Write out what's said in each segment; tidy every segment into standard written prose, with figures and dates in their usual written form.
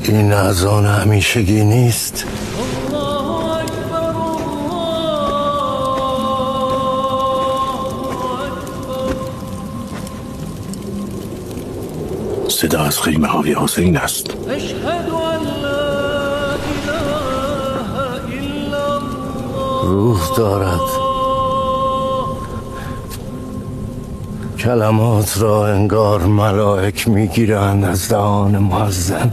این اذان همیشگی نیست. صدا از خیمه های حسین است. روح دارد. کلمات را انگار ملائک میگیرند از دهان مؤذن.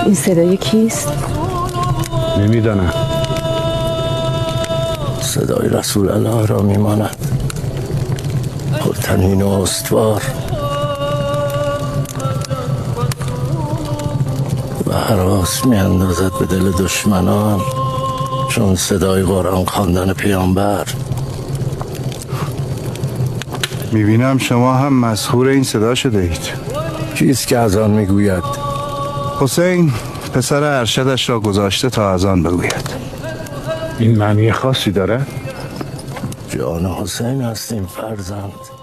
این صدای کیست؟ نمیدانم. صدای رسول الله را میماند، پرطنین و استوار و هراس میاندازد به دل دشمنان، چون صدای قرآن خواندن پیامبر. میبینم شما هم مسحور این صدا شده اید. کیست که از آن میگوید؟ حسین پسر ارشدش را گذاشته تا از آن بگوید. این معنی خاصی داره؟ جان حسین هستیم فرزند.